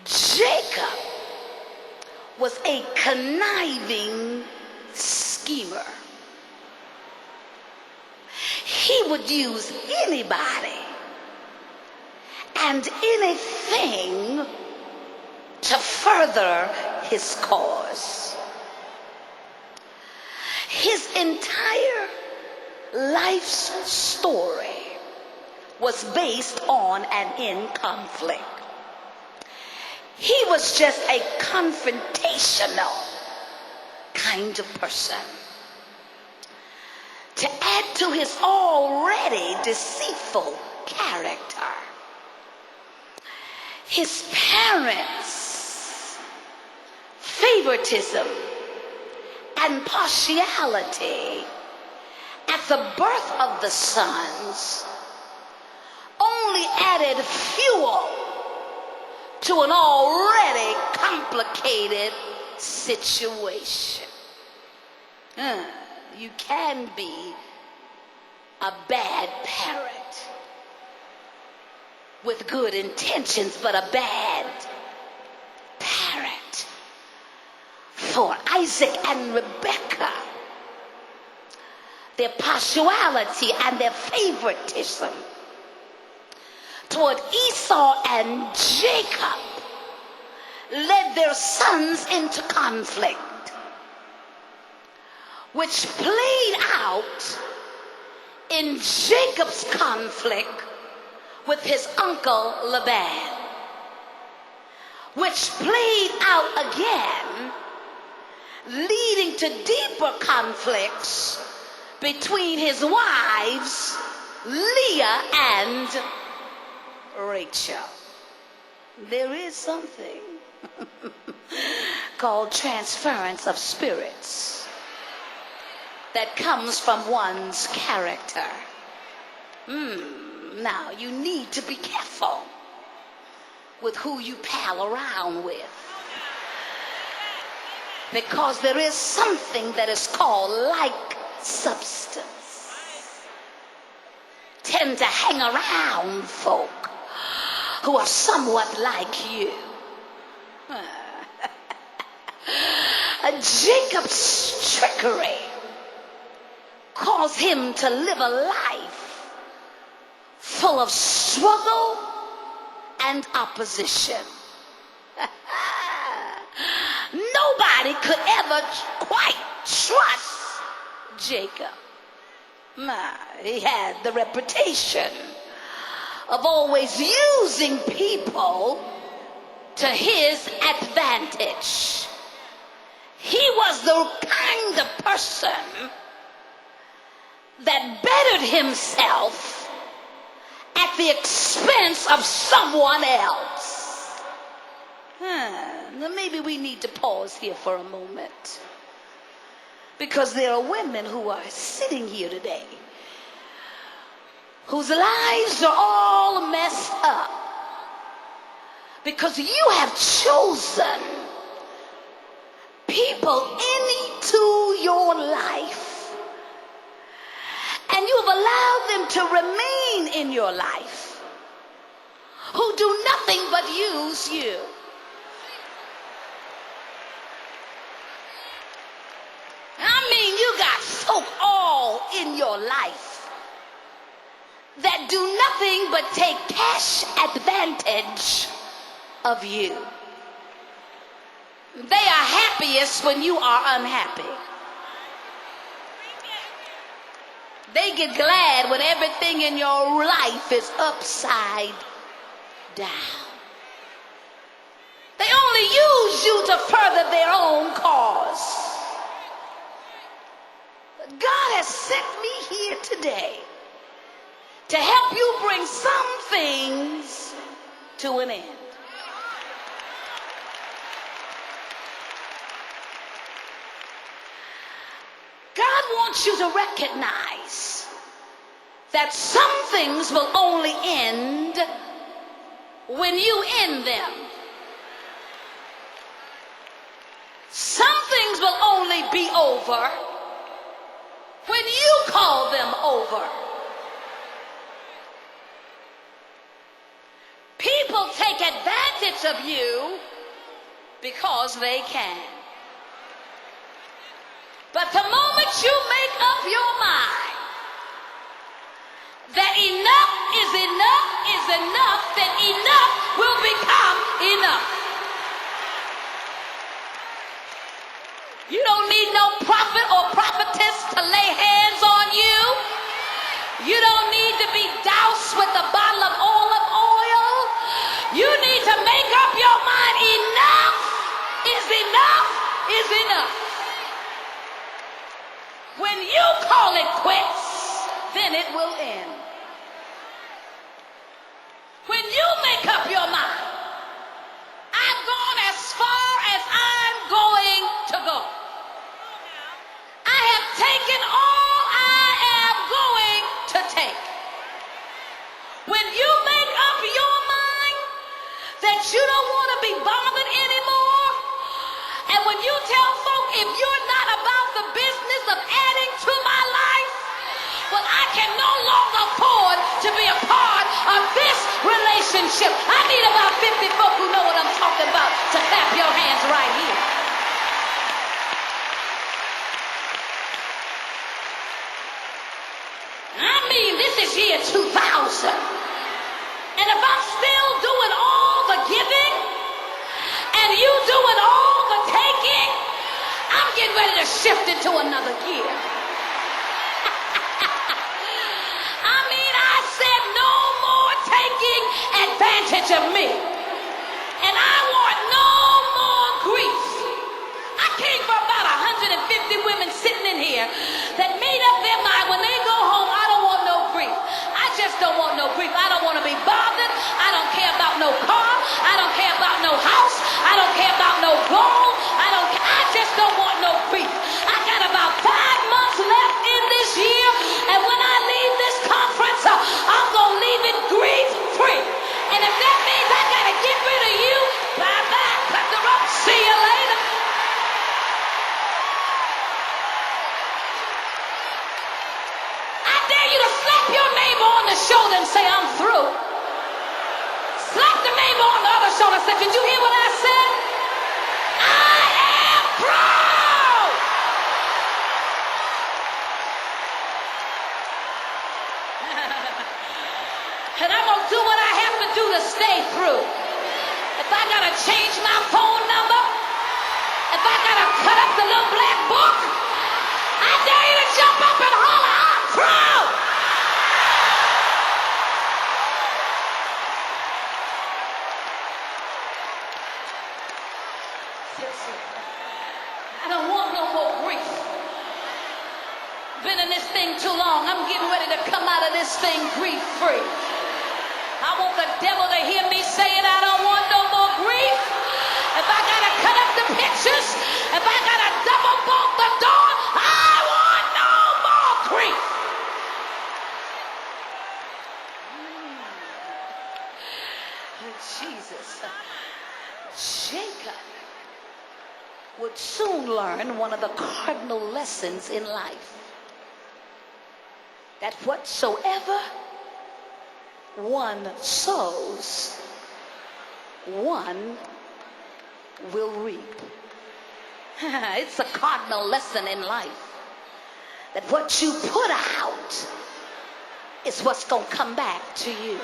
Jacob was a conniving schemer. He would use anybody and anything to further his cause. His entire life's story was based on and in conflict. He was just a confrontational kind of person. To add to his already deceitful character, his parents' favoritism and partiality at the birth of the sons only added fuel to an already complicated situation. You can be a bad parent with good intentions, but a bad parent. For Isaac and Rebekah, their partiality and their favoritism toward Esau and Jacob led their sons into conflict, which played out in Jacob's conflict with his uncle Laban, which played out again, leading to deeper conflicts between his wives, Leah and Racheal. There is something called transference of spirits that comes from one's character. Now, you need to be careful with who you pal around with, because there is something that is called like substance. Tend to hang around folk who are somewhat like you. Jacob's trickery caused him to live a life full of struggle and opposition. Nobody could ever quite trust Jacob. He had the reputation of always using people to his advantage. He was the kind of person that bettered himself at the expense of someone else. Now maybe we need to pause here for a moment, because there are women who are sitting here today whose lives are all messed up because you have chosen people into your life, and you have allowed them to remain in your life, who do nothing but use you. I mean, you got folk all in your life that do nothing but take cash advantage of you. They are happiest when you are unhappy. They get glad when everything in your life is upside down. They only use you to further their own cause. But God has sent me here today to help you bring some things to an end. God wants you to recognize that some things will only end when you end them. Some things will only be over when you call them over. People take advantage of you because they can. But the moment you make up your mind that enough is enough is enough, then enough will become enough. You don't need no prophet or prophetess to lay hands on you. You don't need to be doused with a bottle of olive oil. You need to make up your mind. Enough is enough is enough. When you call it quits, then it will end. When you make up your mind, I've gone as far as I'm going to go. I have taken all I am going to take. When you make up your mind that you don't want to be bothered anymore, and when you tell folk, if you're not about the business of adding to my life, well, I can no longer afford to be a part of this relationship. I need about 50 folk who know what I'm talking about to clap your hands right here. I mean, this is year 2000. And if I'm still doing all the giving and you doing all the taking, I'm getting ready to shift into another gear. I mean, I said no more taking advantage of me. And I want no more grief. I came from about 150 women sitting in here that made up their mind when they go home, I don't want no grief. I just don't want no grief. I don't want to be bothered. I don't care about no car. I don't care about no house. I don't care about no gold. I just don't want no grief. I got about 5 months left in this year, and when I leave this conference, I'm going to leave it grief-free. And if that means I got to get rid of you, bye-bye, cut the rope, see you later. I dare you to slap your neighbor on the shoulder and say, I'm through. Slap the neighbor on the other shoulder and say, did you hear what I said? I am through. And I'm going to do what I have to do to stay through. If I got to change my phone number, if I got to cut up the little black book, I dare you to jump up and holler, I'm through. I don't want no more grief. Been in this thing too long. I'm getting ready to come out of this thing grief-free. I want the devil to hear me saying I don't want no more grief. If I got to cut up the pictures, if I got to double bolt the door, I want no more grief. Jesus. Jacob would soon learn one of the cardinal lessons in life. That whatsoever one sows, one will reap. It's a cardinal lesson in life. That what you put out is what's going to come back to you.